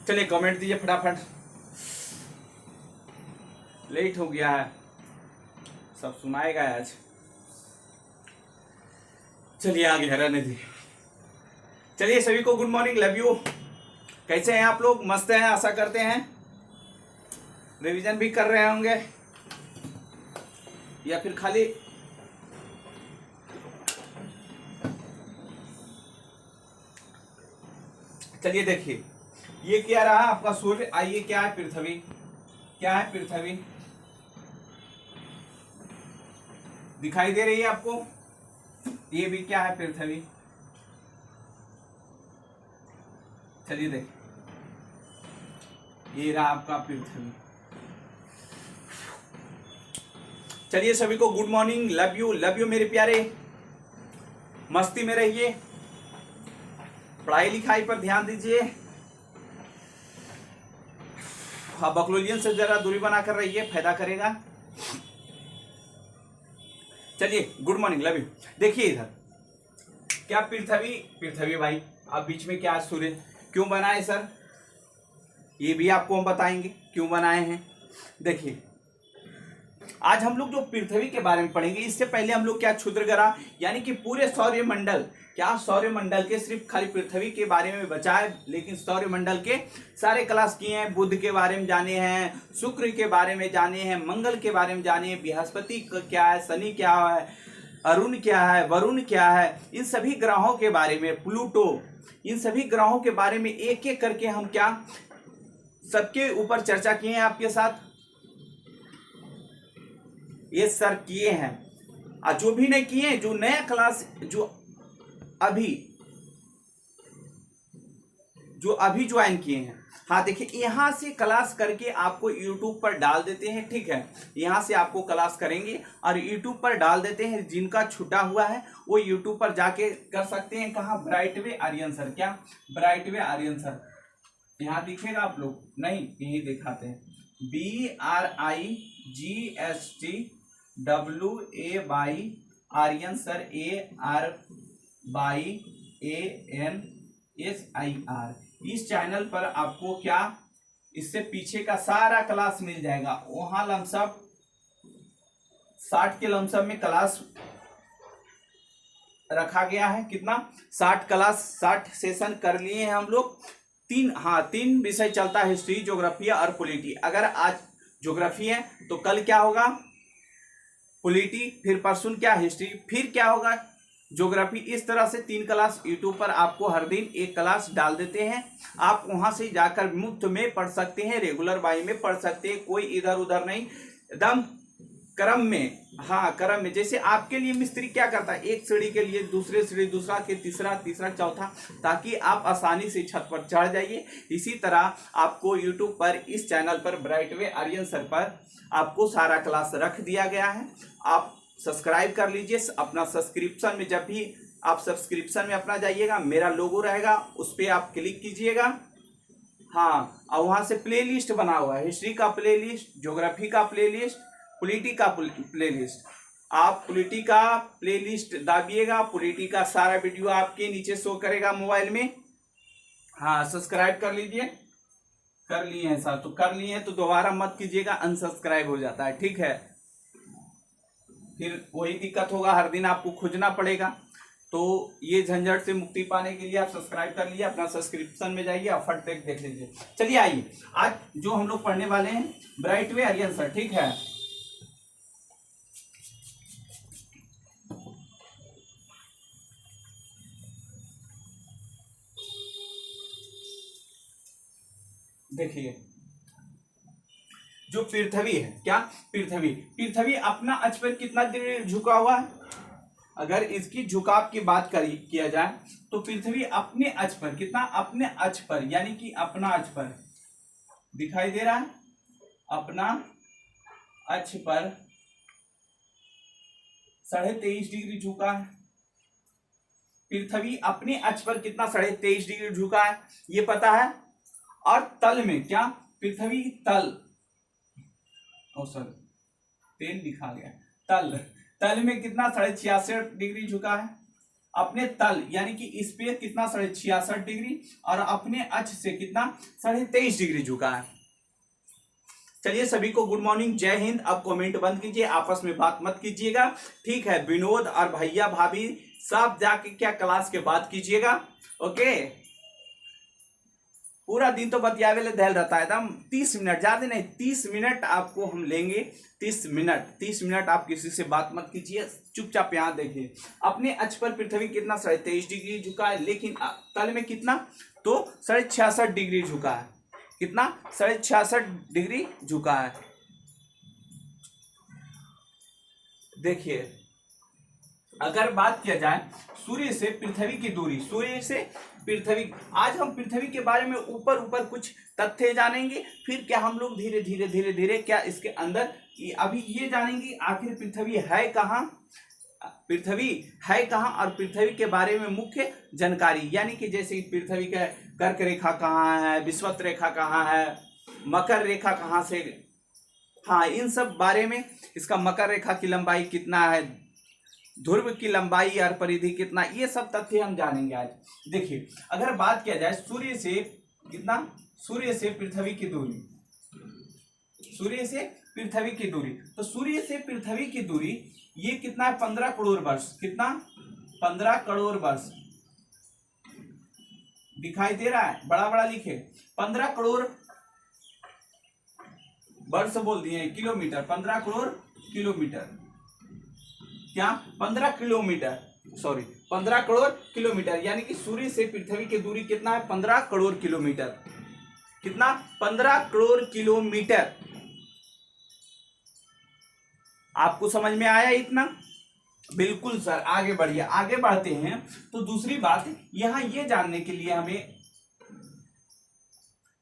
चलिए कमेंट दीजिए फटाफट, लेट हो गया है, सब सुनाएगा आज। चलिए आगे रहने दीजिए। चलिए सभी को गुड मॉर्निंग, लव यू। कैसे हैं आप लोग? मस्त हैं, आशा करते हैं। रिवीजन भी कर रहे होंगे या फिर खाली चलिए देखिए, ये क्या रहा आपका सूर्य। आइए, क्या है पृथ्वी? क्या है पृथ्वी? दिखाई दे रही है आपको? ये भी क्या है? पृथ्वी। चलिए देखिए, ये रहा आपका पृथ्वी। चलिए सभी को गुड मॉर्निंग, लव यू मेरे प्यारे। मस्ती में रहिए, पढ़ाई लिखाई पर ध्यान दीजिए। हाँ, बकलोलियन से जरा दूरी बनाकर रहिए, फायदा करेगा। चलिए गुड मॉर्निंग, लव यू। देखिए इधर क्या पृथ्वी भाई, अब बीच में क्या सूर्य क्यों बनाए सर? ये भी आपको हम बताएंगे क्यों बनाए हैं। देखिए आज हम लोग जो पृथ्वी के बारे में पढ़ेंगे, इससे पहले हम लोग क्या क्षुद्र ग्रह यानी कि पूरे सौरमंडल, क्या सौरमंडल के सिर्फ खाली पृथ्वी के बारे में बचा है, लेकिन सौरमंडल के सारे क्लास किए हैं। बुध के बारे में जाने हैं, शुक्र के बारे में जाने हैं, मंगल के बारे में जाने हैं, बृहस्पति क्या है, शनि क्या है, अरुण क्या है, वरुण क्या है, इन सभी ग्रहों के बारे में, प्लूटो, इन सभी ग्रहों के बारे में एक एक करके हम क्या सबके ऊपर चर्चा किए हैं आपके साथ। ये सर किए हैं, और जो भी नहीं किए, जो नया क्लास जो अभी ज्वाइन किए हैं, हाँ देखिए यहां से क्लास करके आपको यूट्यूब पर डाल देते हैं। ठीक है, यहां से आपको क्लास करेंगे और यूट्यूब पर डाल देते हैं। जिनका छूटा हुआ है वो यूट्यूब पर जाके कर सकते हैं। कहाँ? Brightway Aryan sir. क्या? Brightway Aryan sir. यहाँ दिखेगा आप लोग? नहीं, यही दिखाते हैं। BRIGSTWAY Aryan sir, ARYANSIR। इस चैनल पर आपको क्या इससे पीछे का सारा क्लास मिल जाएगा। वहां लमसम 60 के लमसम में क्लास रखा गया है। कितना? 60 क्लास, 60 सेशन कर लिए हैं हम लोग। तीन विषय चलता है, हिस्ट्री, ज्योग्राफी और पॉलिटी। अगर आज ज्योग्राफी है तो कल क्या होगा? पॉलिटी, फिर परसों क्या? हिस्ट्री, फिर क्या होगा? ज्योग्राफी। इस तरह से 3 क्लास यूट्यूब पर आपको हर दिन एक क्लास डाल देते हैं। आप वहां से जाकर मुफ्त में पढ़ सकते हैं, रेगुलर बाई में पढ़ सकते हैं, कोई इधर उधर नहीं, एकदम क्रम में। हाँ, क्रम में। जैसे आपके लिए मिस्त्री क्या करता है, एक सीढ़ी के लिए दूसरे सीढ़ी, दूसरा के तीसरा, तीसरा चौथा, ताकि आप आसानी से छत पर चढ़ जाइए। इसी तरह आपको यूट्यूब पर इस चैनल पर ब्राइटवे आर्यन सर पर आपको सारा क्लास रख दिया गया है। आप सब्सक्राइब कर लीजिए अपना सब्सक्रिप्शन में। जब भी आप सब्सक्रिप्शन में अपना जाइएगा, मेरा लोगो रहेगा, उस पर आप क्लिक कीजिएगा। हाँ, और वहां से प्ले लिस्ट बना हुआ है, हिस्ट्री का प्ले लिस्ट, ज्योग्राफी का प्ले लिस्ट, पॉलिटी का प्ले लिस्ट। आप पॉलिटी का प्ले लिस्ट दाबिएगा, पॉलिटी का सारा वीडियो आपके नीचे शो करेगा मोबाइल में। हाँ, सब्सक्राइब कर लीजिए। कर लिए हैं सर? तो कर लिए हैं तो दोबारा मत कीजिएगा, अनसब्सक्राइब हो जाता है। ठीक है, फिर वही दिक्कत होगा, हर दिन आपको खोजना पड़ेगा। तो ये झंझट से मुक्ति पाने के लिए आप सब्सक्राइब कर लीजिए, अपना सब्सक्रिप्शन में जाइए और फट देख लीजिए। चलिए आइए, आज जो हम लोग पढ़ने वाले हैं ब्राइटवे आर्यन सर। ठीक है, देखिए जो पृथ्वी है, क्या पृथ्वी अपना अक्ष पर कितना डिग्री झुका हुआ है? अगर इसकी झुकाव की बात किया जाए तो पृथ्वी अपने अक्ष पर कितना? अपने अक्ष पर यानी कि अपना अक्ष पर दिखाई दे रहा है, अपना अक्ष पर 23.5 डिग्री झुका है। पृथ्वी अपने अक्ष पर कितना? 23.5 डिग्री झुका है, ये पता है। और तल में क्या? पृथ्वी तल, तेल लिखा गया, तल में कितना? 66.5 डिग्री झुका है। अपने तल यानी कि इस पे कितना 66.5 डिग्री और अपने अक्ष से कितना 23.5 डिग्री झुका है। चलिए सभी को गुड मॉर्निंग, जय हिंद। अब कमेंट बंद कीजिए, आपस में बात मत कीजिएगा, ठीक है। विनोद और भैया भाभी सब जाके क्या क्लास के बाद कीजिएगा, ओके। पूरा दिन तो बतियावे ले धैल रहता है एकदम। 30 मिनट, ज्यादा नहीं, 30 मिनट आपको हम लेंगे। 30 मिनट आप किसी से बात मत कीजिए, चुपचाप यहाँ देखिए। अपने अक्ष पर पृथ्वी कितना 23.5 डिग्री झुका है, लेकिन तल में कितना तो 66.5 डिग्री झुका है। कितना 66.5 डिग्री झुका है। देखिए अगर बात किया जाए सूर्य से पृथ्वी की दूरी, सूर्य से पृथ्वी, आज हम पृथ्वी के बारे में ऊपर ऊपर कुछ तथ्य जानेंगे, फिर क्या हम लोग धीरे धीरे धीरे धीरे क्या इसके अंदर अभी ये जानेंगे आखिर पृथ्वी है कहाँ, पृथ्वी है कहाँ और पृथ्वी के बारे में मुख्य जानकारी, यानी कि जैसे पृथ्वी का कर्क रेखा कहाँ है, विषुवत रेखा कहाँ है, मकर रेखा कहाँ से, हाँ इन सब बारे में। इसका मकर रेखा की लंबाई कितना है, ध्रुव की लंबाई और परिधि कितना, ये सब तथ्य हम जानेंगे आज। देखिए अगर बात किया जाए सूर्य से कितना, सूर्य से पृथ्वी की दूरी, सूर्य से पृथ्वी की दूरी, तो सूर्य से पृथ्वी की दूरी ये कितना है 15 करोड़ वर्ष। कितना 15 करोड़ वर्ष दिखाई दे रहा है, बड़ा बड़ा लिखे 15 करोड़ वर्ष बोल दिए, किलोमीटर 15 करोड़ किलोमीटर, क्या 15 किलोमीटर, सॉरी 15 करोड़ किलोमीटर, यानी कि सूर्य से पृथ्वी की दूरी कितना है 15 करोड़ किलोमीटर। कितना 15 करोड़ किलोमीटर। आपको समझ में आया इतना? बिल्कुल सर, आगे बढ़िए। आगे बढ़ते हैं तो दूसरी बात यहां ये जानने के लिए हमें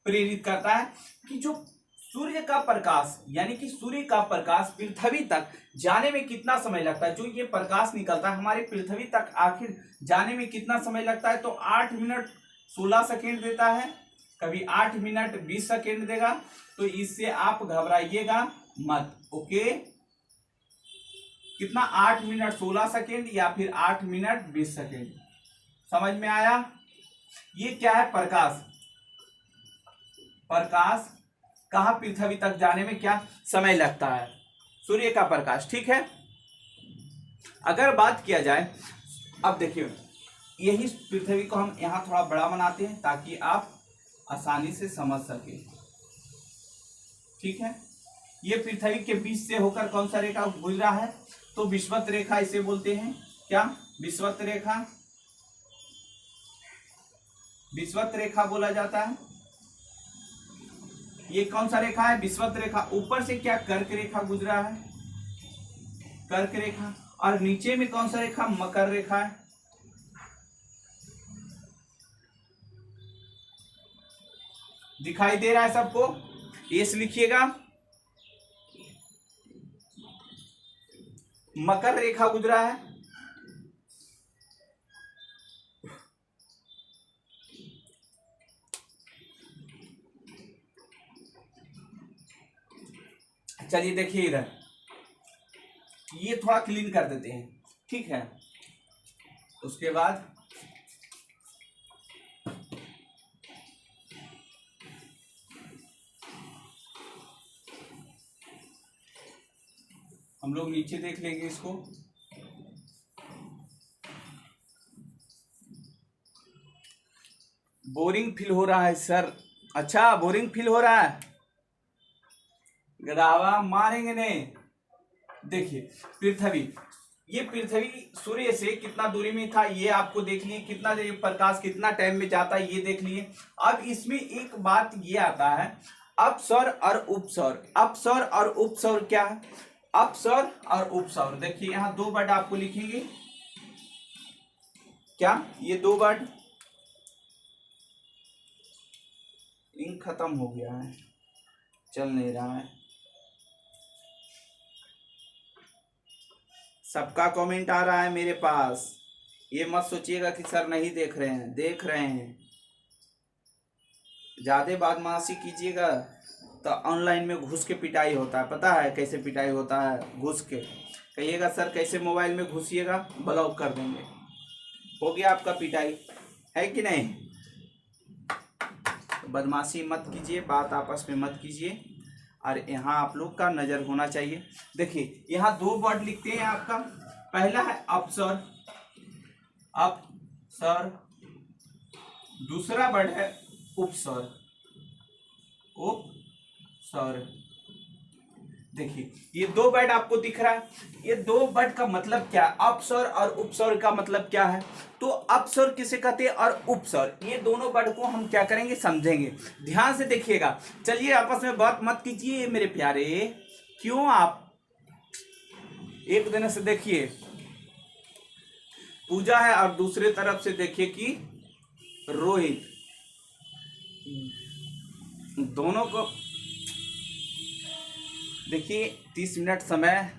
प्रेरित करता है कि जो सूर्य का प्रकाश, यानी कि सूर्य का प्रकाश पृथ्वी तक जाने में कितना समय लगता है, जो ये प्रकाश निकलता है हमारे पृथ्वी तक आखिर जाने में कितना समय लगता है, तो 8 मिनट 16 सेकेंड देता है, कभी 8 मिनट 20 सेकेंड देगा, तो इससे आप घबराइएगा मत, ओके। कितना 8 मिनट 16 सेकेंड या फिर 8 मिनट 20 सेकेंड, समझ में आया? ये क्या है प्रकाश, प्रकाश कहाँ पृथ्वी तक जाने में क्या समय लगता है, सूर्य का प्रकाश, ठीक है। अगर बात किया जाए, अब देखिए यही पृथ्वी को हम यहाँ थोड़ा बड़ा बनाते हैं ताकि आप आसानी से समझ सके, ठीक है। ये पृथ्वी के बीच से होकर कौन सा रेखा गुजरा है, तो विषुवत रेखा इसे बोलते हैं, क्या विषुवत रेखा, विषुवत रेखा बोला जाता है। ये कौन सा रेखा है, विषुवत रेखा। ऊपर से क्या कर्क रेखा गुजरा है, कर्क रेखा, और नीचे में कौन सा रेखा, मकर रेखा है। दिखाई दे रहा है सबको, एस लिखिएगा। मकर रेखा गुजरा है, चलिए देखिए इधर, ये थोड़ा क्लीन कर देते हैं, ठीक है। उसके बाद हम लोग नीचे देख लेंगे इसको। बोरिंग फील हो रहा है सर, अच्छा बोरिंग फील हो रहा है, गदावा मारेंगे नहीं। देखिए पृथ्वी, ये पृथ्वी सूर्य से कितना दूरी में था ये आपको देख लिए, कितना प्रकाश कितना टाइम में जाता है ये देख लिए। अब इसमें एक बात ये आता है, अपसौर और उपसौर। अपसौर और उपसौर क्या है, अपसौर और उपसौर, देखिए यहाँ 2 वर्ड आपको लिखेंगे, क्या ये 2 वर्ड, इंक खत्म हो गया है, चल नहीं रहा है। सबका कमेंट आ रहा है मेरे पास, ये मत सोचिएगा कि सर नहीं देख रहे हैं, देख रहे हैं। ज्यादा बदमाशी कीजिएगा तो ऑनलाइन में घुस के पिटाई होता है, पता है कैसे पिटाई होता है, घुस के। कहिएगा सर कैसे मोबाइल में घुसिएगा, ब्लॉक कर देंगे। हो गया आपका पिटाई, है कि नहीं। बदमाशी मत कीजिए, बात आपस में मत कीजिए, और यहाँ आप लोग का नज़र होना चाहिए। देखिए यहाँ दो वर्ड लिखते हैं आपका, पहला है अफसर, अफसर, दूसरा वर्ड है उपसर, उपसर। देखिए ये दो वर्ड आपको दिख रहा है, ये दो वर्ड का मतलब क्या है, अपसर और उपसर का मतलब क्या है। तो अपसर किसे कहते हैं और उपसर, ये दोनों वर्ड को हम क्या करेंगे समझेंगे, ध्यान से देखिएगा। चलिए आपस में बात मत कीजिए मेरे प्यारे, क्यों आप एक दिन से देखिए पूजा है और दूसरे तरफ से देखिए कि रोहित, दोनों को देखिए 30 मिनट समय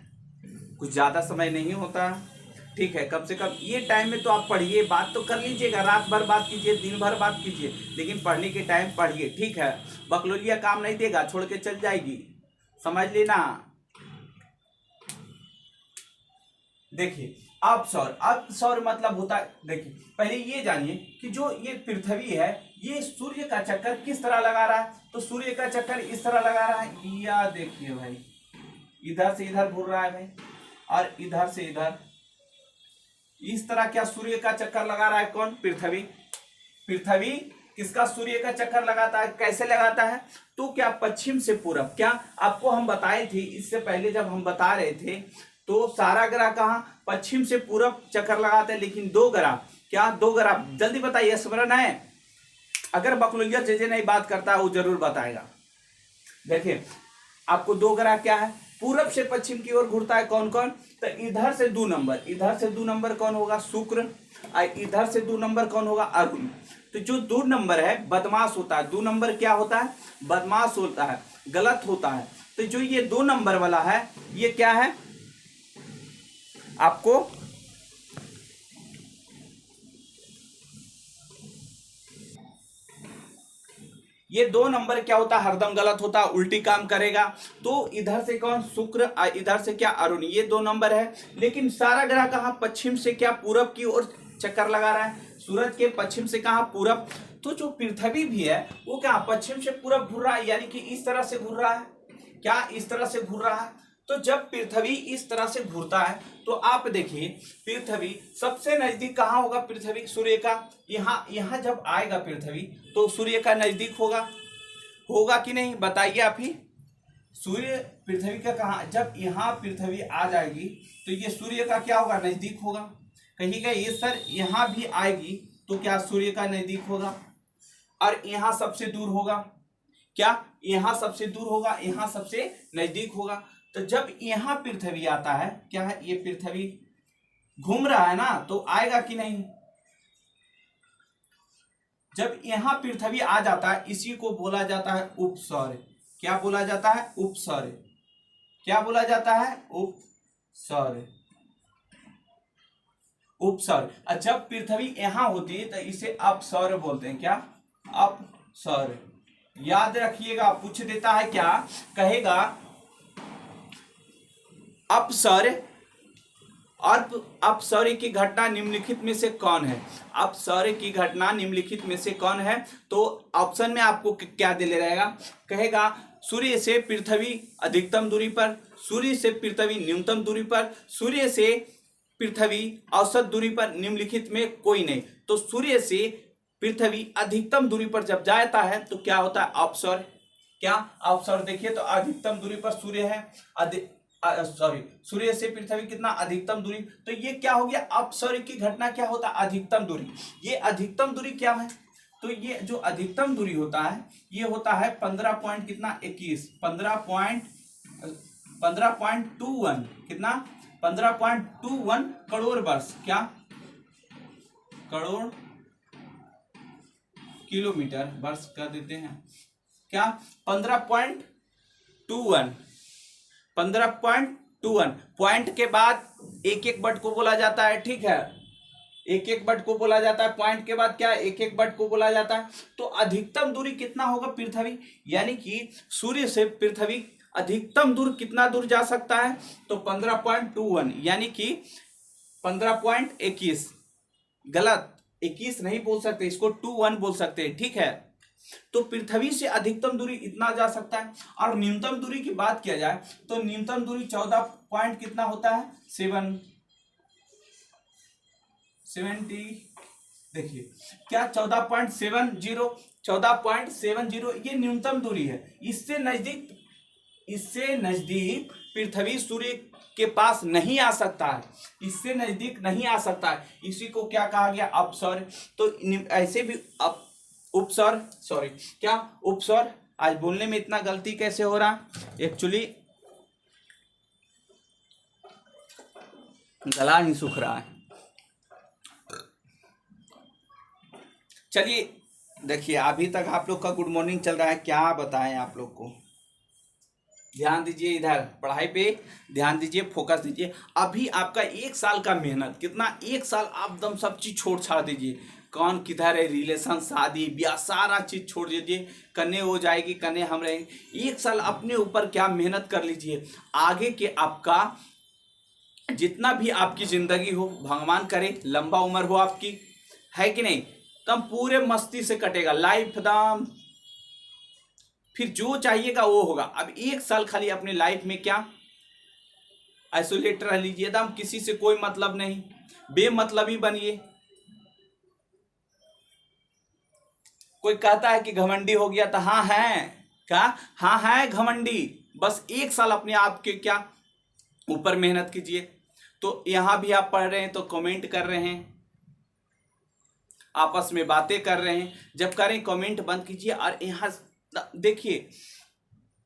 कुछ ज़्यादा समय नहीं होता, ठीक है। कम से कम ये टाइम में तो आप पढ़िए, बात तो कर लीजिएगा, रात भर बात कीजिए, दिन भर बात कीजिए, लेकिन पढ़ने के टाइम पढ़िए, ठीक है। बकलोलिया काम नहीं देगा, छोड़ के चल जाएगी, समझ लेना। देखिए अपसौर, अपसौर मतलब होता है, देखिए पहले ये जानिए कि जो ये पृथ्वी है ये सूर्य का चक्कर किस तरह लगा रहा है। तो सूर्य का चक्कर इस तरह लगा रहा है, या देखिए भाई इधर से इधर घूर रहा है भाई, और इधर से इधर इस तरह क्या सूर्य का चक्कर लगा रहा है, कौन, पृथ्वी। पृथ्वी किसका सूर्य का चक्कर लगाता है, कैसे लगाता है, तो क्या पश्चिम से पूरब। क्या आपको हम बताए थे इससे पहले जब हम बता रहे थे, तो सारा ग्रह कहाँ पश्चिम से पूरब चक्कर लगाते हैं, लेकिन दो ग्रह, क्या दो ग्रह, जल्दी बताइए, स्मरण है। अगर बकलोलिया जे नहीं बात करता है वो जरूर बताएगा। देखिए आपको दो ग्रह क्या है, पूरब से पश्चिम की ओर घूरता है, कौन कौन, तो इधर से 2 नंबर, इधर से 2 नंबर कौन होगा, शुक्र, और इधर से 2 नंबर कौन होगा, अरुण। तो जो 2 नंबर है बदमाश होता है, 2 नंबर क्या होता है, बदमाश होता है, गलत होता है। तो जो ये 2 नंबर वाला है ये क्या है, आपको ये 2 नंबर क्या होता है, हरदम गलत होता है, उल्टी काम करेगा। तो इधर से कौन, शुक्र, इधर से क्या, अरुण, ये 2 नंबर है। लेकिन सारा ग्रह कहाँ, पश्चिम से क्या, पूरब की ओर चक्कर लगा रहा है, सूरज के पश्चिम से कहाँ, पूरब। तो जो पृथ्वी भी है वो क्या पश्चिम से पूरब घूर रहा है, यानी कि इस तरह से घूर रहा है, क्या इस तरह से घूर रहा है। तो जब पृथ्वी इस तरह से घूरता है तो आप देखिए पृथ्वी सबसे नजदीक कहाँ होगा, पृथ्वी सूर्य का, यहाँ जब आएगा पृथ्वी तो सूर्य का नजदीक होगा कि नहीं, बताइए आप ही। सूर्य पृथ्वी का कहाँ, जब यहाँ पृथ्वी आ जाएगी तो ये सूर्य का क्या होगा, नजदीक होगा। कहिएगा ये सर यहाँ भी आएगी तो क्या सूर्य का नजदीक होगा, और यहाँ सबसे दूर होगा, क्या यहाँ सबसे दूर होगा, यहाँ सबसे नजदीक होगा। तो जब यहाँ पृथ्वी आता है, क्या है, ये पृथ्वी घूम रहा है ना, तो आएगा कि नहीं। जब यहाँ पृथ्वी आ जाता है इसी को बोला जाता है उपसौर। क्या बोला जाता है, उपसौर। क्या बोला जाता है, उपसौर, उपसौर। और जब पृथ्वी यहाँ होती है तो इसे अपसौर बोलते हैं, क्या, अपसौर। याद रखिएगा, पूछ देता है क्या, कहेगा अपसौर और अपसौर की घटना निम्नलिखित में से कौन है, अपसौर की घटना निम्नलिखित में से कौन है। तो ऑप्शन में आपको क्या दे ले रहेगा, कहेगा सूर्य से पृथ्वी अधिकतम दूरी पर, सूर्य से पृथ्वी न्यूनतम दूरी पर, सूर्य से पृथ्वी औसत दूरी पर, निम्नलिखित में कोई नहीं। तो सूर्य से पृथ्वी अधिकतम दूरी पर जब जाता है तो क्या होता है, अपसौर। क्या अपसौर, देखिए तो अधिकतम दूरी पर सूर्य है, सूर्य से पृथ्वी कितना, अधिकतम दूरी। तो ये क्या हो गया, अपसौर की घटना क्या होता है, अधिकतम दूरी। ये अधिकतम दूरी क्या है, तो ये जो अधिकतम दूरी होता है ये होता है 15 पॉइंट कितना, 21, 15.21 कितना, 15.21 करोड़ वर्ष, क्या, करोड़ किलोमीटर वर्ष कर देते हैं, क्या 15.21 पॉइंट के बाद एक एक बट को बोला जाता है, ठीक है, एक एक बट को बोला जाता है, पॉइंट के बाद क्या, एक एक बट को बोला जाता है। तो अधिकतम दूरी कितना होगा पृथ्वी, यानी कि सूर्य से पृथ्वी अधिकतम दूर कितना दूर जा सकता है, तो 15.21 यानी कि 15.21 गलत, 21 नहीं बोल सकते, इसको 21 बोल सकते हैं, ठीक है। तो पृथ्वी से अधिकतम दूरी इतना जा सकता है। और न्यूनतम दूरी की बात किया जाए तो न्यूनतम दूरी 14 पॉइंट कितना होता है, 770। देखिए क्या 14.70, 14.70 ये न्यूनतम दूरी है। इससे नजदीक पृथ्वी सूर्य के पास नहीं आ सकता है, इससे नजदीक नहीं आ सकता है। इसी को क्या कहा गया, अपसौर। तो ऐसे भी उपसौर, सॉरी क्या, उपसौर। आज बोलने में इतना गलती कैसे हो रहा, एक्चुअली गला ही सूख रहा है। चलिए देखिए, अभी तक आप लोग का गुड मॉर्निंग चल रहा है, क्या बताएं आप लोग को। ध्यान दीजिए, इधर पढ़ाई पे ध्यान दीजिए, फोकस दीजिए। अभी आपका 1 साल का मेहनत, कितना 1 साल आप दम सब चीज छोड़ छाड़ दीजिए। कौन किधर है, रिलेशन, शादी ब्याह, सारा चीज छोड़ दीजिए। कन्ने हो जाएगी, कन्ने हम रहेंगे। 1 साल अपने ऊपर क्या मेहनत कर लीजिए। आगे के आपका जितना भी आपकी जिंदगी हो, भगवान करे लंबा उम्र हो आपकी, है कि नहीं, तब पूरे मस्ती से कटेगा लाइफ दम। फिर जो चाहिएगा वो होगा। अब 1 साल खाली अपने लाइफ में क्या आइसोलेट रह लीजिए, दम किसी से कोई मतलब नहीं, बेमतलबी बनिए। कोई कहता है कि घमंडी हो गया, तो हाँ है, क्या, हाँ है घमंडी। बस 1 साल अपने आप के क्या ऊपर मेहनत कीजिए। तो यहां भी आप पढ़ रहे हैं तो कमेंट कर रहे हैं, आपस में बातें कर रहे हैं, जब करें कमेंट बंद कीजिए। और यहां देखिए,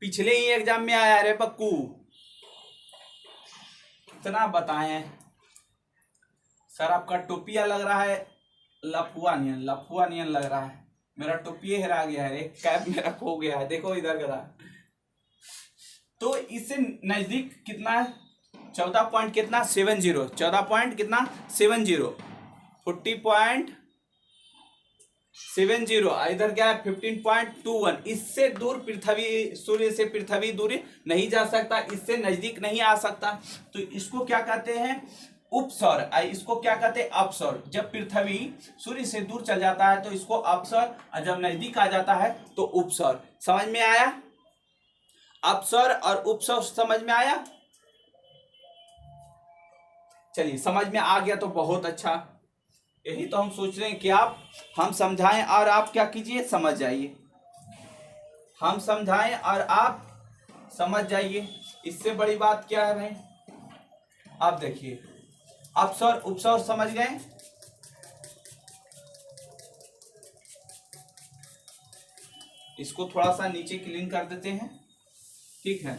पिछले ही एग्जाम में आया रे पक्कू, कितना बताएं सर, आपका टोपिया लग रहा है लफुआ नियन लग रहा है। मेरा टोपिया हेरा गया है, एक कैप मेरा खो गया है, देखो इधर गया। तो इससे नजदीक कितना है, 14 पॉइंट कितना 70, 14 पॉइंट कितना 70, 40.70। इधर क्या है 15.21। इससे दूर पृथ्वी, सूर्य से पृथ्वी दूरी नहीं जा सकता, इससे नजदीक नहीं आ सकता। तो इसको क्या कहते हैं, उपसौर। इसको क्या कहते हैं, अपसौर। जब पृथ्वी सूर्य से दूर चल जाता है तो इसको अपसौर, और जब नजदीक आ जाता है तो उपसौर। समझ में आया, अपसौर और उपसौर समझ में आया। चलिए समझ में आ गया तो बहुत अच्छा। यही तो हम सोच रहे हैं कि हम समझाएं और आप क्या कीजिए, समझ जाइए। हम समझाएं और आप समझ जाइए, इससे बड़ी बात क्या है भाई। आप देखिए, अपसौर उपसौर समझ गए। इसको थोड़ा सा नीचे क्लीन कर देते हैं, ठीक है।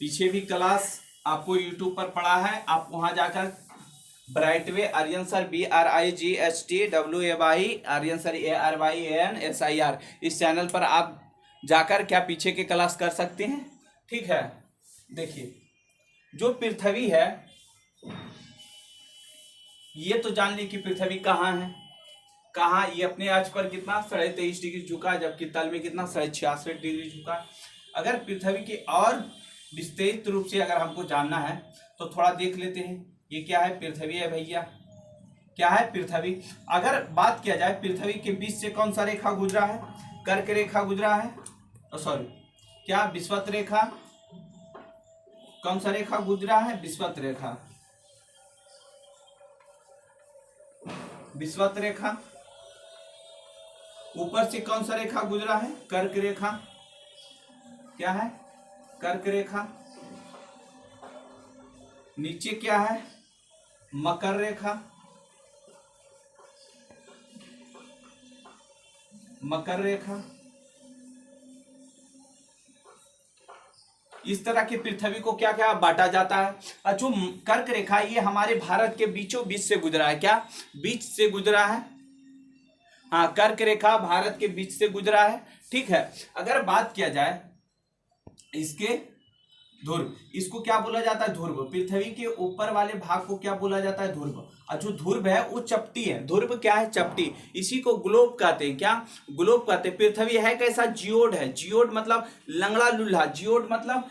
पीछे भी क्लास आपको YouTube पर पढ़ा है, आप वहां जाकर Brightway Aryan sir BRIGHTWAY Aryan sir ARYANSIR इस चैनल पर आप जाकर क्या पीछे के क्लास कर सकते हैं, ठीक है। देखिए, जो पृथ्वी है, ये तो जान ली कि पृथ्वी कहाँ है, कहाँ, ये अपने अक्ष पर कितना 23.5 डिग्री झुका, जबकि तल में कितना 66 डिग्री झुका। अगर पृथ्वी की और विस्तृत रूप से अगर हमको जानना है तो थोड़ा देख लेते हैं। ये क्या है, पृथ्वी है भैया, क्या है, पृथ्वी। अगर बात किया जाए पृथ्वी के बीच से कौन सा रेखा गुजरा है, कर्क रेखा गुजरा है, सॉरी क्या, विषुवत रेखा। कौन सा रेखा गुजरा है, विषुवत रेखा, विषुवत रेखा। ऊपर से कौन सा रेखा गुजरा है, कर्क रेखा, क्या है, कर्क रेखा। नीचे क्या है, मकर रेखा, मकर रेखा। इस तरह की पृथ्वी को क्या क्या बांटा जाता है। जो कर्क रेखा, ये हमारे भारत के बीचों बीच से गुजरा है, क्या, बीच से गुजरा है। हाँ, कर्क रेखा भारत के बीच से गुजरा है, ठीक है। अगर बात किया जाए इसके ध्रुव, इसको क्या बोला जाता है, ध्रुव। पृथ्वी के ऊपर वाले भाग को क्या बोला जाता है, ध्रुव। और जो ध्रुव है वो चपटी है। ध्रुव क्या है, चपटी। इसी को ग्लोब कहते हैं, क्या, ग्लोब कहते हैं। पृथ्वी है कैसा, जियोड है। जियोड मतलब लंगड़ा लूल्हा, जियोड मतलब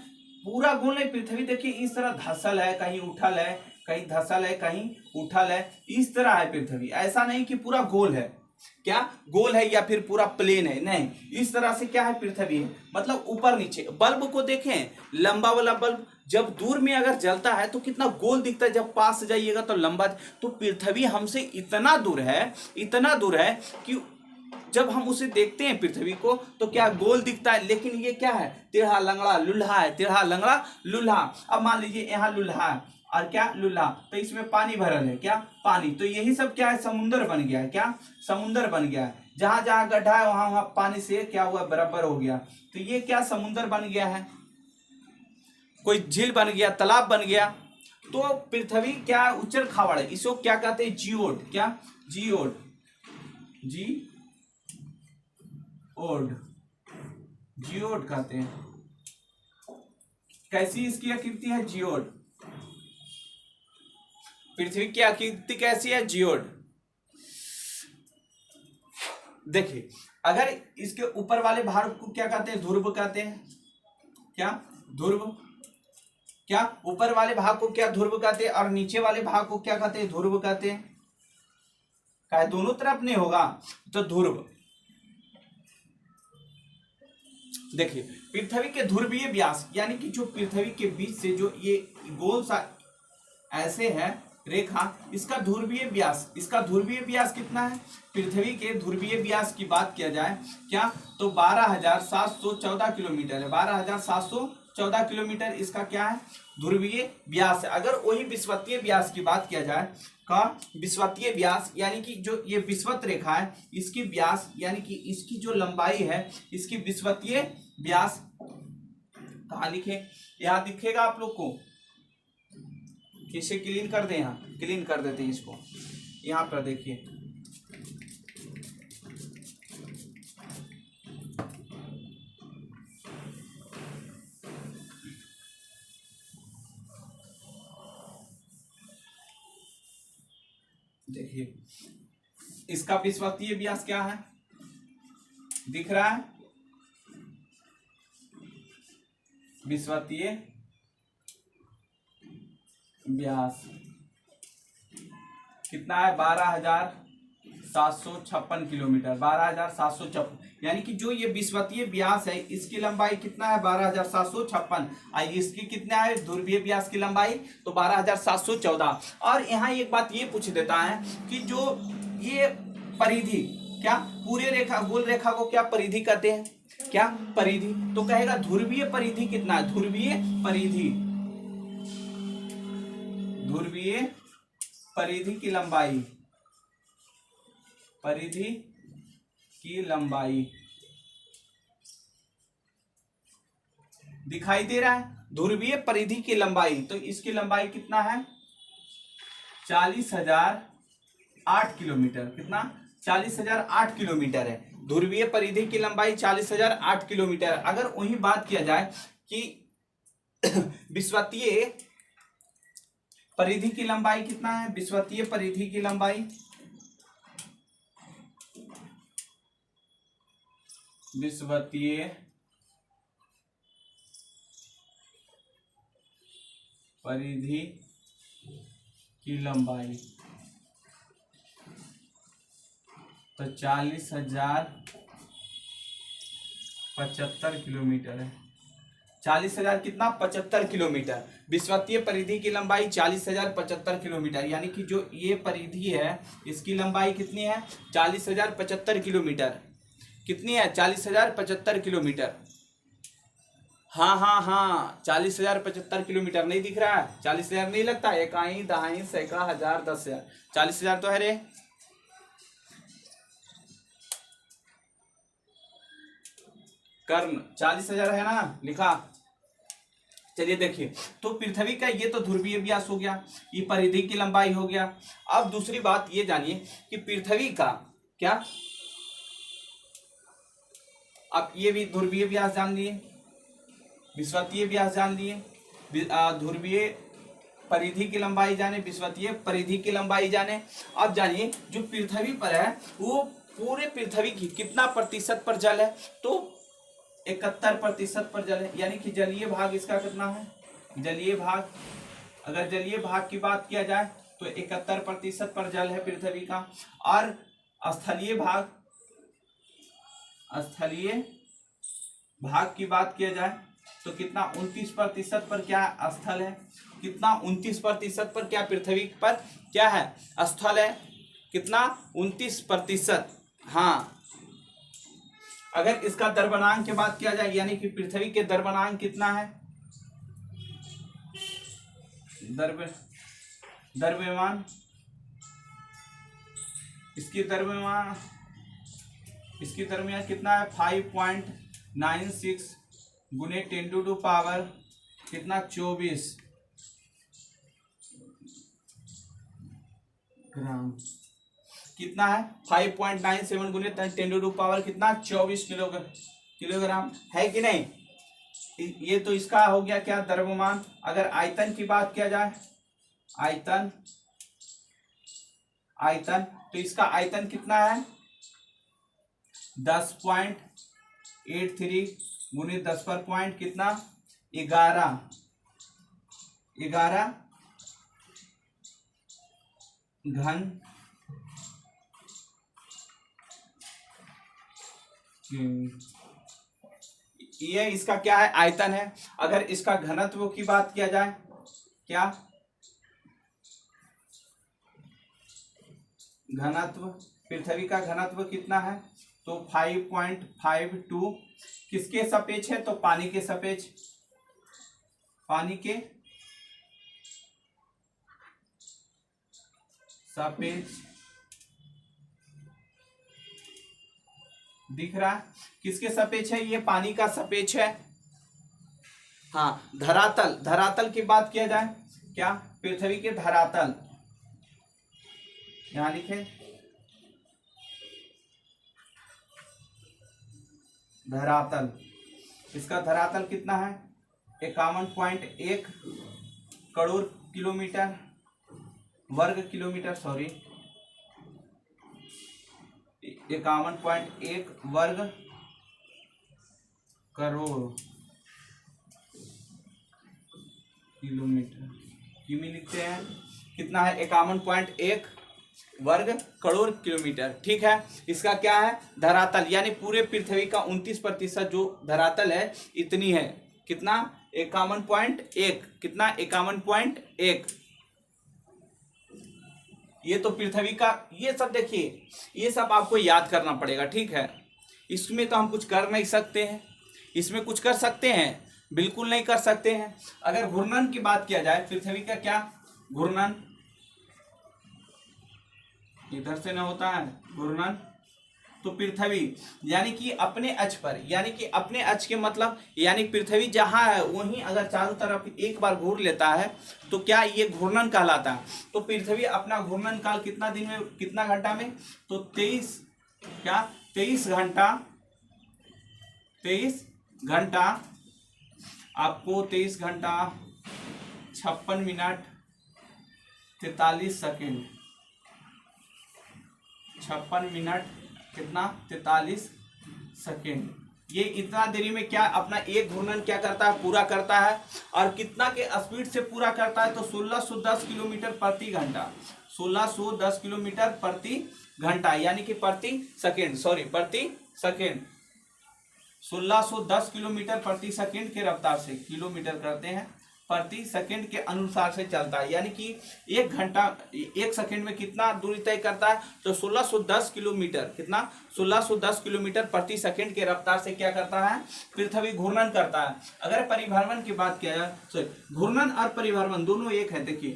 पूरा गोल नहीं, पृथ्वी देखिए इस तरह धसल है, कहीं उठल है, कहीं धसल है, कहीं उठल है, इस तरह है पृथ्वी। ऐसा नहीं कि पूरा गोल है, क्या गोल है या फिर पूरा प्लेन है, नहीं, इस तरह से क्या है पृथ्वी है, मतलब ऊपर नीचे। बल्ब को देखें, लंबा वाला बल्ब जब दूर में अगर जलता है तो कितना गोल दिखता है, जब पास जाइएगा तो लंबा। तो पृथ्वी हमसे इतना दूर है, इतना दूर है कि जब हम उसे देखते हैं पृथ्वी को तो क्या गोल दिखता है, लेकिन ये क्या है, टेढ़ा लंगड़ा लुल्हा है, टेढ़ा लंगड़ा लुल्हा। अब मान लीजिए यहाँ लुल्हा है और क्या लुल्हा, तो इसमें पानी भरल है, क्या पानी, तो यही सब क्या है, समुंदर बन गया है, क्या समुंदर बन गया है। जहां जहां गड्ढा है वहां वहां पानी से क्या हुआ, बराबर हो गया, तो ये क्या समुंदर बन गया है, कोई झील बन गया, तालाब बन गया। तो पृथ्वी क्या उच्चर खावड़ है, इसको क्या कहते हैं, जियोड, क्या जियोड, जी ओड, जियोड कहते हैं। कैसी इसकी आकृति है, जियोड, पृथ्वी की आकृति कैसी है, जियोड। देखिए अगर इसके ऊपर वाले भाग को क्या कहते हैं, ध्रुव कहते हैं, क्या ध्रुव, क्या ऊपर वाले भाग को क्या ध्रुव कहते हैं, और नीचे वाले भाग को क्या कहते हैं, ध्रुव कहते हैं। क्या दोनों तरफ नहीं होगा तो ध्रुव। देखिए पृथ्वी के ध्रुवीय व्यास, यानी कि जो पृथ्वी के बीच से जो ये गोल सा ऐसे है रेखा, इसका ध्रुवीय व्यास, इसका ध्रुवीय व्यास कितना है, पृथ्वी के ध्रुवीय व्यास की बात किया जाए क्या, तो 12,714 किलोमीटर है, 12,714 किलोमीटर इसका क्या है, ध्रुवीय व्यास है। अगर वही विषुवतीय व्यास की बात किया जाए का, विषुवतीय व्यास यानी कि जो ये विषुवत रेखा है इसकी व्यास यानी कि इसकी जो लंबाई है, इसकी विषुवतीय व्यास कहाँ लिखे, यहाँ दिखेगा आप लोग को, इसे क्लीन कर दें, यहाँ क्लीन कर देते हैं इसको, यहाँ पर देखिए देखिए इसका विषुवतीय व्यास क्या है, दिख रहा है, विषुवतीय व्यास कितना है, 12,756 किलोमीटर, 12,756, यानी कि जो ये विषुवतीय व्यास है इसकी लंबाई कितना है, 12,756। आई इसकी कितना है, ध्रुवीय व्यास की लंबाई, तो 12,714। और यहाँ एक बात ये पूछ देता है कि जो ये परिधि, क्या पूरे रेखा गोल रेखा को क्या परिधि कहते हैं, क्या परिधि, तो कहेगा ध्रुवीय परिधि कितना है, ध्रुवीय परिधि, ध्रुवीय परिधि की लंबाई, परिधि की लंबाई दिखाई दे रहा है, ध्रुवीय परिधि की लंबाई, तो इसकी लंबाई कितना है, 40,008 किलोमीटर, कितना 40,008 किलोमीटर है, ध्रुवीय परिधि की लंबाई 40,008 किलोमीटर। अगर वही बात किया जाए कि विषुवतीय परिधि की लंबाई कितना है, विषुवतीय परिधि की लंबाई, विषुवतीय परिधि की लंबाई तो 40,075 किलोमीटर है, 40,000 कितना 75 किलोमीटर, विषुवतीय परिधि की लंबाई 40,075 किलोमीटर, यानी कि जो ये परिधि है इसकी लंबाई कितनी है, 40,075 किलोमीटर, कितनी है, 40,075 किलोमीटर, हाँ हाँ हाँ 40,075 किलोमीटर, नहीं दिख रहा है, 40,000 नहीं लगता, इकाई दहाई सैकड़ा हजार 10,000, 40,000 तो है रे, कर्ण 40,000 है ना लिखा। चलिए देखिए, तो पृथ्वी का ये तो ध्रुवीय व्यास हो गया, ये परिधि की लंबाई हो गया। अब दूसरी बात ये जानिए कि पृथ्वी का क्या, अब ये भी ध्रुवीय व्यास जान लिए, विषुवतीय व्यास जान लिए, ध्रुवीय परिधि की लंबाई जाने, विषुवतीय परिधि की लंबाई जाने। अब जानिए जो पृथ्वी पर है वो पूरे पृथ्वी की कितना प्रतिशत पर जल है, तो 71% पर जल है, यानी कि जलीय भाग इसका कितना है, जलीय भाग, अगर जलीय भाग की बात किया जाए तो 71% पर जल है पृथ्वी का। और स्थलीय भाग, स्थलीय भाग की बात किया जाए तो कितना, 29% पर क्या स्थल है, कितना 29% पर क्या पृथ्वी पर क्या है, स्थल है, कितना 29%। हाँ, अगर इसका द्रव्यमान की बात किया जाए, यानी कि पृथ्वी के द्रव्यमान कितना है, द्रव्यमान, इसकी द्रव्यमान कितना है, 5.96 गुने 10⁻⁴ कितना, 24 ग्राम, कितना है 5.97 गुने 10⁻⁴ कितना, 24 किलोग्राम है कि नहीं। ये तो इसका हो गया क्या, द्रव्यमान। अगर आयतन की बात किया जाए, आयतन, तो इसका आयतन कितना है, 10.83 गुने 10 पर पॉइंट कितना, 11 घन ये इसका क्या है, आयतन है। अगर इसका घनत्व की बात किया जाए, क्या घनत्व, पृथ्वी का घनत्व कितना है, तो 5.52 किसके सापेक्ष है, तो पानी के सापेक्ष, पानी के सापेक्ष दिख रहा है, किसके सापेक्ष है, ये पानी का सापेक्ष है। हाँ, धरातल, धरातल की बात किया जाए, क्या पृथ्वी के धरातल, यहां लिखे धरातल, इसका धरातल कितना है, 51.1 करोड़ किलोमीटर वर्ग किलोमीटर, सॉरी 51.1 वर्ग करोड़ किलोमीटर, किमी लिखते हैं, कितना है 51.1 वर्ग करोड़ किलोमीटर। ठीक है, इसका क्या है, धरातल, यानी पूरे पृथ्वी का 29% जो धरातल है इतनी है, कितना 51.1, कितना 51.1। ये तो पृथ्वी का, ये सब देखिए, ये सब आपको याद करना पड़ेगा। ठीक है, इसमें तो हम कुछ कर नहीं सकते हैं, इसमें कुछ कर सकते हैं, बिल्कुल नहीं कर सकते हैं। अगर घूर्णन की बात किया जाए, पृथ्वी का क्या घूर्णन, इधर से ना होता है घूर्णन, तो पृथ्वी यानी कि अपने अक्ष पर, यानी कि अपने अक्ष के मतलब, यानी पृथ्वी जहां है वहीं अगर चारों तरफ एक बार घूर लेता है तो क्या ये घूर्णन कहलाता है। तो पृथ्वी अपना घूर्णन काल कितना दिन में, कितना घंटा में, तो 23 घंटा, आपको 23 घंटा 56 मिनट 43 सेकेंड, 56 मिनट कितना 43 सेकेंड, ये इतना देरी में क्या अपना एक घूर्णन क्या करता है, पूरा करता है। और कितना के स्पीड से पूरा करता है, तो 1610 किलोमीटर प्रति घंटा, 1610 किलोमीटर प्रति घंटा, यानी कि प्रति सेकेंड, सॉरी प्रति सेकेंड, 1610 किलोमीटर प्रति सेकेंड के रफ्तार से, किलोमीटर करते हैं प्रति सेकंड के अनुसार से चलता है, यानी कि एक घंटा, एक सेकंड में कितना दूरी तय करता है, तो 1610 किलोमीटर, कितना 1610 किलोमीटर प्रति सेकंड के रफ्तार से क्या करता है, पृथ्वी घूर्णन करता है। अगर परिभ्रमण की बात किया जाए, सॉरी घूर्णन और परिभ्रमण दोनों एक है, देखिए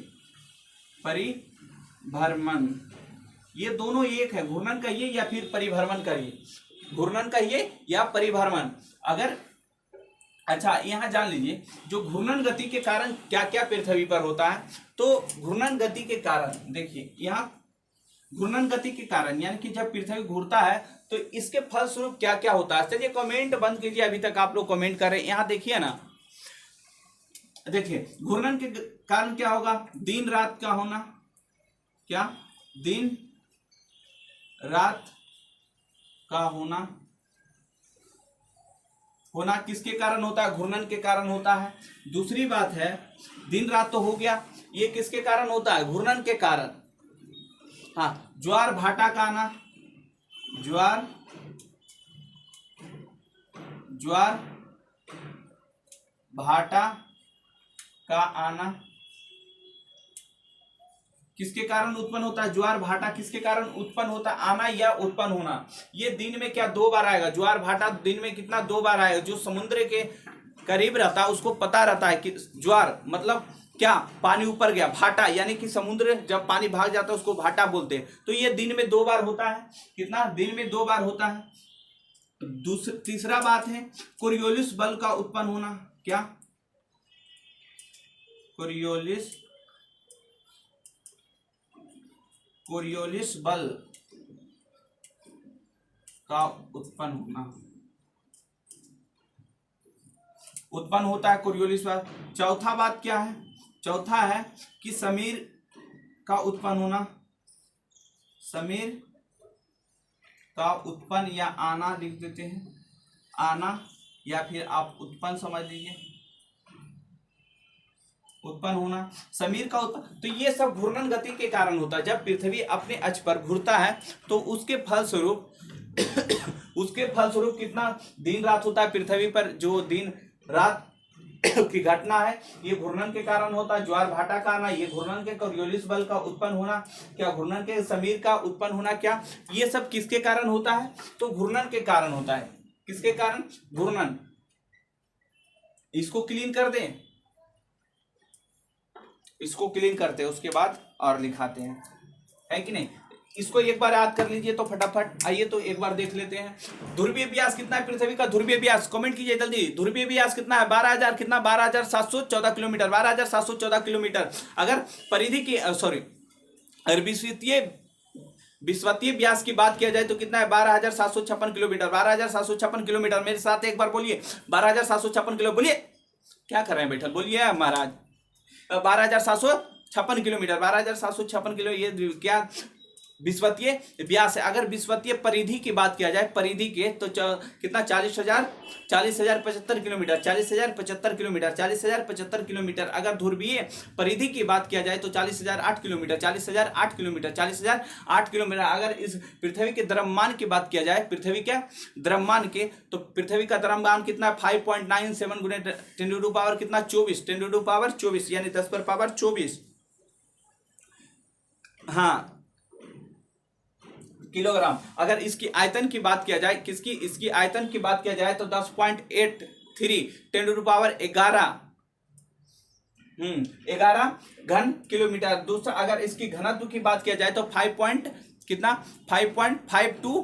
परिभ्रमण, ये दोनों एक है, घूर्णन कहिए या फिर परिभ्रमण करिए, घूर्णन कहिए या परिभ्रमण। अगर अच्छा, यहां जान लीजिए जो घूर्णन गति के कारण क्या क्या पृथ्वी पर होता है, तो घूर्णन गति के कारण देखिए, यहाँ घूर्णन गति के कारण यानी कि जब पृथ्वी घूरता है तो इसके फलस्वरूप क्या क्या होता है। चलिए कमेंट बंद कीजिए, अभी तक आप लोग कमेंट कर रहे हैं, यहाँ देखिए ना, देखिए घूर्णन के कारण क्या होगा, दिन रात का होना, क्या दिन रात का होना, होना किसके कारण होता है? घूर्णन के कारण होता है। दूसरी बात है, दिन रात तो हो गया, ये किसके कारण होता है? घूर्णन के कारण। हाँ, ज्वार भाटा का आना, ज्वार भाटा का आना किसके कारण उत्पन्न होता है? ज्वार भाटा किसके कारण उत्पन्न होता है? आना या उत्पन्न होना। ये दिन में क्या 2 बार आएगा? ज्वार भाटा दिन में कितना? 2 बार आएगा। जो समुद्र के करीब रहता है उसको पता रहता है कि ज्वार मतलब क्या, पानी ऊपर गया, भाटा यानी कि समुद्र जब पानी भाग जाता है उसको भाटा बोलते हैं। तो ये दिन में 2 बार होता है। कितना? दिन में 2 बार होता है। तीसरा बात है कोरियोलिस बल का उत्पन्न होना। क्या? कोरियोलिस बल का उत्पन्न होता है कोरियोलिस बल। चौथा बात क्या है? चौथा है कि समीर का उत्पन्न होना। समीर का उत्पन्न या आना लिख देते हैं, आना या फिर आप उत्पन्न समझ लीजिए, उत्पन्न होना, समीर का उत्पन्न। तो ये सब घूर्णन गति के कारण होता है। जब पृथ्वी अपने अक्ष पर घूरता है तो उसके फलस्वरूप कितना दिन रात होता है पृथ्वी पर। जो दिन रात की घटना है ये घूर्णन के कारण होता है। ज्वार भाटा का आना ये घूर्णन के, कोरियोलिस बल का उत्पन्न होना क्या घूर्णन के, समीर का उत्पन्न होना क्या, ये सब किसके कारण होता है? तो घूर्णन के कारण होता है। किसके कारण? घूर्णन। इसको क्लीन कर दें, इसको क्लीन करते हैं उसके बाद और लिखाते हैं, है कि नहीं? इसको एक बार याद कर लीजिए तो फटाफट। आइए तो एक बार देख लेते हैं। ध्रुवीय व्यास कितना है पृथ्वी का? ध्रुवीय व्यास कमेंट कीजिए जल्दी। ध्रुवीय व्यास कितना है? 12,000 कितना? 12,714 किलोमीटर। 12,714 किलोमीटर। अगर परिधि की अगर विषुवतीय व्यास की बात किया जाए तो कितना है? 12,756 किलोमीटर। 12,756 किलोमीटर। मेरे साथ एक बार बोलिए 12,756 किलो। बोलिए, क्या कर रहे हैं बैठल? बोलिए महाराज। 12,756 किलोमीटर। 12,756 किलो ये क्या विषुवतीय व्यास है। अगर विषुवतीय परिधि की बात किया जाए, परिधि के तो कितना? 40,075 किलोमीटर। 40,075 किलोमीटर। 40,075 किलोमीटर। अगर ध्रुवीय परिधि की बात किया जाए तो 40,008 किलोमीटर। 40,008 किलोमीटर। 40,008 किलोमीटर। अगर इस पृथ्वी के द्रव्यमान की बात किया जाए, पृथ्वी के द्रव्यमान के, तो पृथ्वी का द्रव्यमान कितना है? 5.97 गुने 10⁻⁴ कितना? 24। 10⁻⁴ यानी 10⁻⁴ हाँ किलोग्राम। अगर इसकी आयतन की बात किया जाए, किसकी? इसकी आयतन की बात किया जाए तो 10.83 10⁻11 11 घन किलोमीटर। दूसरा अगर इसकी घनत्व की बात किया जाए तो 5.52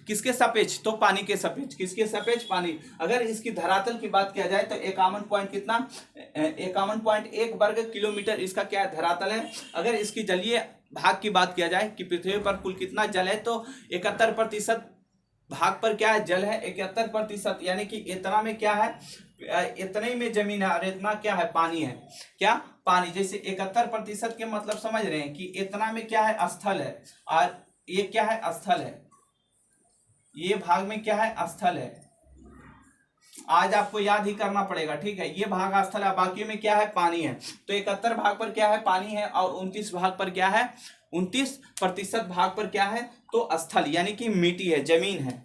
किसके सापेक्ष? तो पानी के सापेक्ष। किसके सापेक्ष? पानी। अगर इसकी धरातल की बात किया जाए तो 51 पॉइंट कितना? 51.1 वर्ग किलोमीटर इसका क्या धरातल है। अगर इसकी जलीय भाग की बात किया जाए कि पृथ्वी पर कुल कितना जल है तो 71% भाग पर क्या है? जल है। 71% यानी कि इतना में क्या है? इतने में जमीन है और इतना क्या है? पानी है। क्या? पानी। जैसे 71% के मतलब समझ रहे हैं कि इतना में क्या है? स्थल है और ये क्या है? स्थल है। ये भाग में क्या है? स्थल है। आज आपको याद ही करना पड़ेगा, ठीक है? ये भाग स्थल है, बाकी में क्या है? पानी है। तो 71 भाग पर क्या है? पानी है और 29 भाग पर क्या है? 29% भाग पर क्या है? तो स्थल यानी कि मिट्टी है, जमीन है।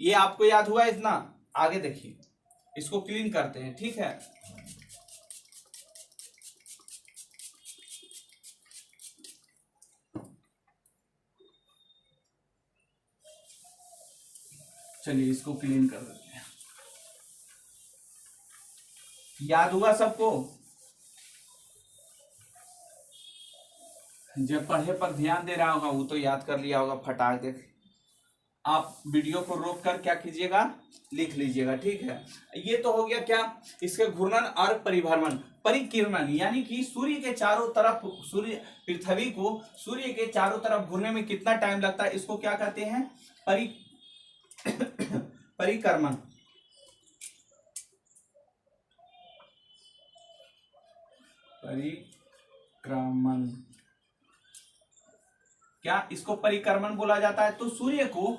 ये आपको याद हुआ इतना? आगे देखिए, इसको क्लीन करते हैं, ठीक है? चलिए इसको क्लीन कर देते हैं। याद हुआ सबको? जब पढ़े पर ध्यान दे रहा होगा वो तो याद कर लिया होगा फटाक देख। आप वीडियो को रोक कर क्या कीजिएगा? लिख लीजिएगा, ठीक है? ये तो हो गया क्या? इसके घूर्णन और परिभ्रमण। परिकिरणन यानी कि सूर्य के चारों तरफ, पृथ्वी को सूर्य के चारों तरफ घूरने में कितना टाइम लगता है, इसको क्या कहते हैं? परिक्रमण। परिक्रमण। क्या इसको परिक्रमण बोला जाता है। तो सूर्य को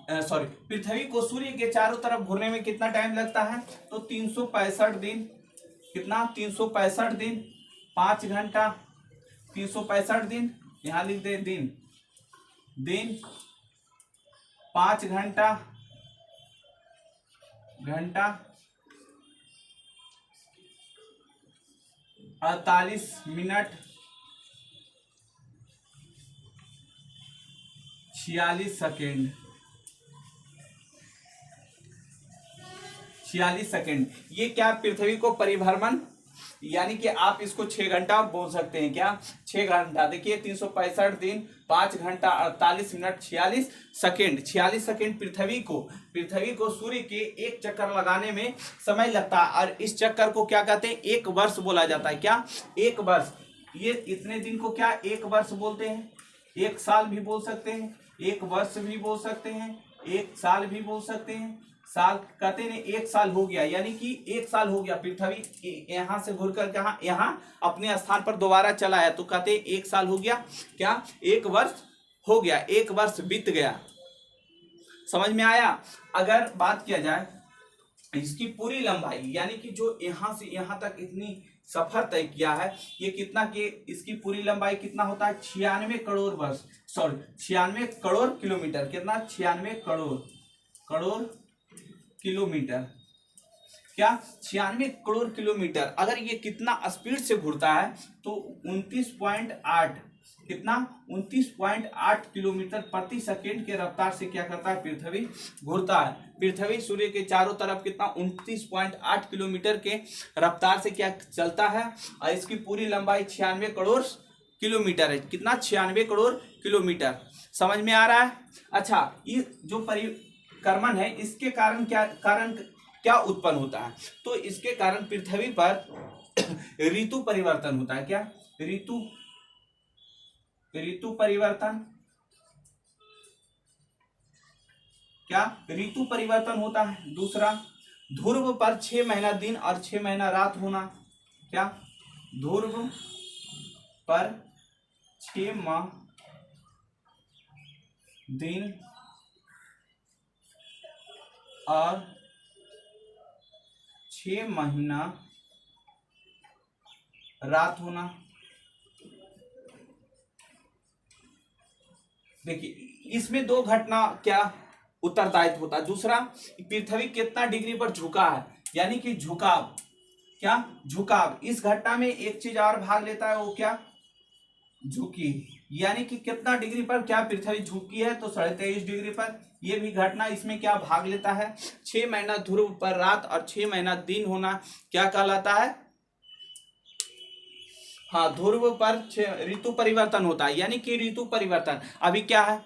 पृथ्वी को सूर्य के चारों तरफ घूमने में कितना टाइम लगता है, तो 365 दिन। कितना, 365 दिन, 5 घंटा, 365 दिन, यहां लिख दे दिन, 5 घंटा, 48 मिनट, 46 सेकेंड, 46 सेकेंड। ये क्या, पृथ्वी को परिभ्रमण, यानी कि आप इसको 6 घंटा बोल सकते हैं। क्या, 6 घंटा। देखिए 365 दिन, 5 घंटा, 48 मिनट, 46 सेकेंड। 46 सेकेंड पृथ्वी को सूर्य के एक चक्कर लगाने में समय लगता है। और इस चक्कर को क्या कहते हैं, एक वर्ष बोला जाता है। क्या, एक वर्ष। ये इतने दिन को क्या एक वर्ष बोलते हैं। एक साल भी बोल सकते हैं, एक वर्ष भी बोल सकते हैं, एक साल भी बोल सकते हैं। साल कहते हैं, एक साल हो गया, यानी कि एक साल हो गया पृथ्वी यहां से घूर कर कहा यहाँ अपने स्थान पर दोबारा चला है, तो कहते हैं एक साल हो गया। क्या, एक वर्ष हो गया, एक वर्ष बीत गया। समझ में आया। अगर बात किया जाए इसकी पूरी लंबाई, यानी कि जो यहां से यहां तक इतनी सफर तय किया है, ये कितना कि इसकी पूरी लंबाई कितना होता है, 96 करोड़ वर्ष, 96 करोड़ किलोमीटर। कितना, 96 करोड़ किलोमीटर। क्या, 96 करोड़ किलोमीटर। अगर ये कितना स्पीड से घूरता है, तो 29.8, कितना, 29.8 किलोमीटर प्रति सेकेंड के रफ्तार से क्या करता है, पृथ्वी घूरता है। पृथ्वी सूर्य के चारों तरफ कितना, 29.8 किलोमीटर के रफ्तार से क्या चलता है, और इसकी पूरी लंबाई 96 करोड़ किलोमीटर है। कितना, 96 करोड़ किलोमीटर। समझ में आ रहा है। अच्छा, ये जो परिक्रमण है, इसके कारण क्या उत्पन्न होता है, तो इसके कारण पृथ्वी पर ऋतु परिवर्तन होता है। क्या, ऋतु परिवर्तन। क्या, ऋतु परिवर्तन होता है। दूसरा, ध्रुव पर 6 महीना दिन और 6 महीना रात होना। क्या, ध्रुव पर 6 माह दिन और 6 महीना रात होना। देखिए इसमें 2 घटना क्या उत्तरदायित्व होता है। दूसरा, पृथ्वी कितना डिग्री पर झुका है, यानी कि झुकाव। क्या, झुकाव। इस घटना में एक चीज और भाग लेता है, वो क्या, झुकी, यानी कि कितना डिग्री पर क्या पृथ्वी झुकी है, तो 23.5 डिग्री पर। यह भी घटना इसमें क्या भाग लेता है। 6 महीना ध्रुव पर रात और 6 महीना दिन होना क्या कहलाता है, हाँ, ध्रुव पर ऋतु परिवर्तन होता है, यानी कि ऋतु परिवर्तन। अभी क्या है,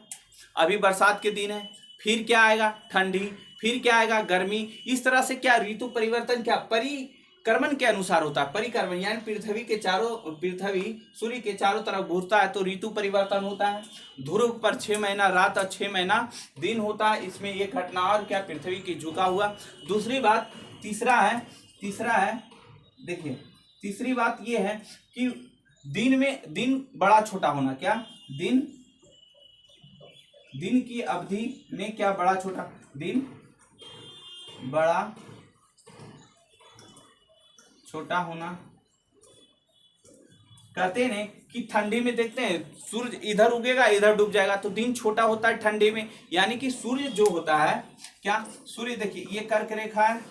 अभी बरसात के दिन है, फिर क्या आएगा, ठंडी, फिर क्या आएगा, गर्मी। इस तरह से क्या ऋतु परिवर्तन क्या परिक्रमण के अनुसार होता है। परिक्रमण यानी पृथ्वी सूर्य के चारों तरफ घूमता है, तो ऋतु परिवर्तन होता है। ध्रुव पर 6 महीना रात और 6 महीना दिन होता है। इसमें एक घटना और क्या, पृथ्वी की झुका हुआ। दूसरी बात, तीसरा है, देखिए तीसरी बात यह है कि दिन बड़ा छोटा होना। क्या, दिन की अवधि में क्या बड़ा छोटा, दिन बड़ा छोटा होना। कहते हैं कि ठंडी में देखते हैं सूर्य इधर उगेगा इधर डूब जाएगा, तो दिन छोटा होता है ठंडी में। यानी कि सूर्य जो होता है, क्या, सूर्य देखिए ये कर्क रेखा है,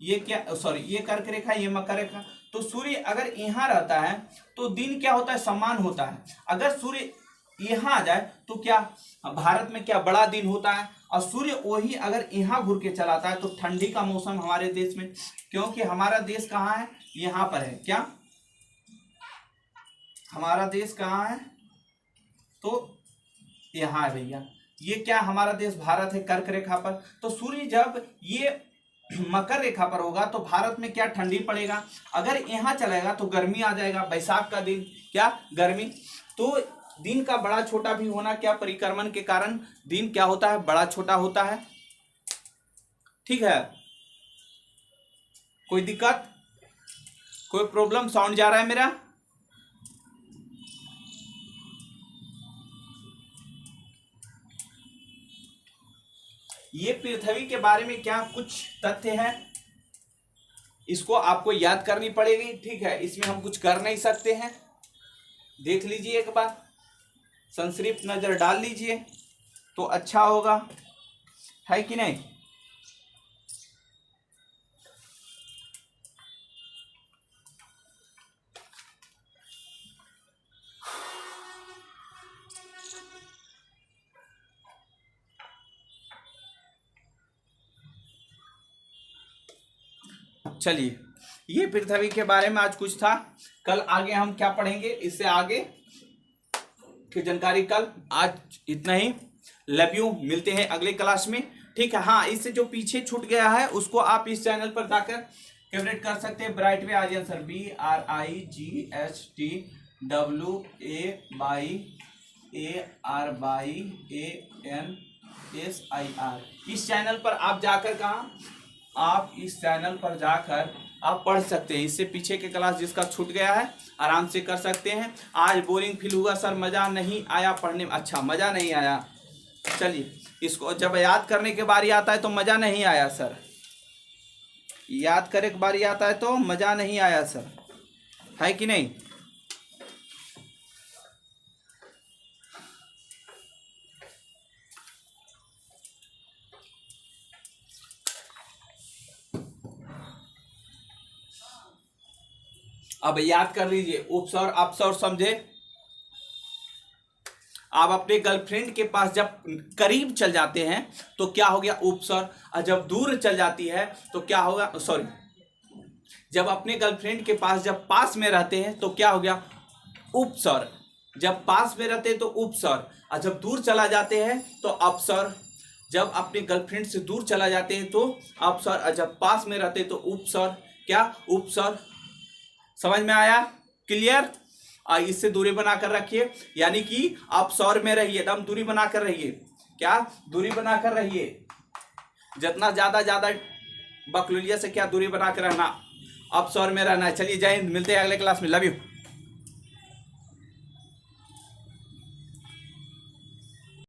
ये क्या, ये कर्क रेखा, ये मकर रेखा। तो सूर्य अगर यहाँ रहता है तो दिन क्या होता है, समान होता है। अगर सूर्य यहाँ आ जाए तो क्या भारत में क्या बड़ा दिन होता है, और सूर्य वही अगर यहाँ घूर के चलाता है तो ठंडी का मौसम हमारे देश में, क्योंकि हमारा देश कहाँ है, यहाँ पर है। क्या, हमारा देश कहाँ है, तो यहाँ है भैया। ये क्या, हमारा देश भारत है, कर्क रेखा पर। तो सूर्य जब ये मकर रेखा पर होगा तो भारत में क्या ठंडी पड़ेगा, अगर यहाँ चलेगा तो गर्मी आ जाएगा। बैसाख का दिन क्या, गर्मी। तो दिन का बड़ा छोटा भी होना क्या, परिक्रमण के कारण दिन क्या होता है, बड़ा छोटा होता है। ठीक है, कोई दिक्कत, कोई प्रॉब्लम, साउंड जा रहा है मेरा। ये पृथ्वी के बारे में क्या कुछ तथ्य हैं, इसको आपको याद करनी पड़ेगी, ठीक है। इसमें हम कुछ कर नहीं सकते हैं, देख लीजिए एक बार, संक्षिप्त नजर डाल लीजिए तो अच्छा होगा, है कि नहीं। चलिए, ये पृथ्वी के बारे में आज कुछ था। कल आगे हम क्या पढ़ेंगे, इससे आगे की जानकारी कल। आज इतना ही, लव यू, मिलते हैं अगले क्लास में, ठीक है। हाँ, इससे जो पीछे छूट गया है उसको आप इस चैनल पर जाकर फेवरेट कर सकते हैं, ब्राइट वे आर्यन सर, BRIGSTWAYARYANSIR। इस चैनल पर आप जाकर आप इस चैनल पर जाकर आप पढ़ सकते हैं। इससे पीछे के क्लास जिसका छूट गया है आराम से कर सकते हैं। आज बोरिंग फील हुआ सर, मज़ा नहीं आया पढ़ने में, अच्छा मज़ा नहीं आया। चलिए, इसको जब याद करने के बारी आता है तो मज़ा नहीं आया सर, याद करने के बारी आता है तो मज़ा नहीं आया सर, है कि नहीं। अब याद कर लीजिए, उपसर्ग अपसर्ग समझे। आप अपने गर्लफ्रेंड के पास जब करीब चल जाते हैं तो क्या हो गया, उपसर्ग। और जब दूर चल जाती है तो क्या होगा, सॉरी, जब अपने गर्लफ्रेंड के पास जब पास में रहते हैं तो क्या हो गया, उपसर्ग। जब पास में रहते हैं तो उपसर्ग, और जब दूर चला जाते हैं तो अपसर्ग। जब अपने गर्लफ्रेंड से दूर चला जाते हैं तो अपसर्ग, और जब पास में रहते हैं तो उपसर्ग, क्या, उपसर्ग। समझ में आया, क्लियर। इससे दूरी बनाकर रखिए, यानी कि आप सौर में रहिए, एकदम दूरी बनाकर रहिए, क्या, दूरी बनाकर रहिए, जितना ज्यादा बकलुलिया से क्या दूरी बनाकर रहना, आप सौर में रहना है। चलिए, जय हिंद, मिलते हैं अगले क्लास में, लव यू।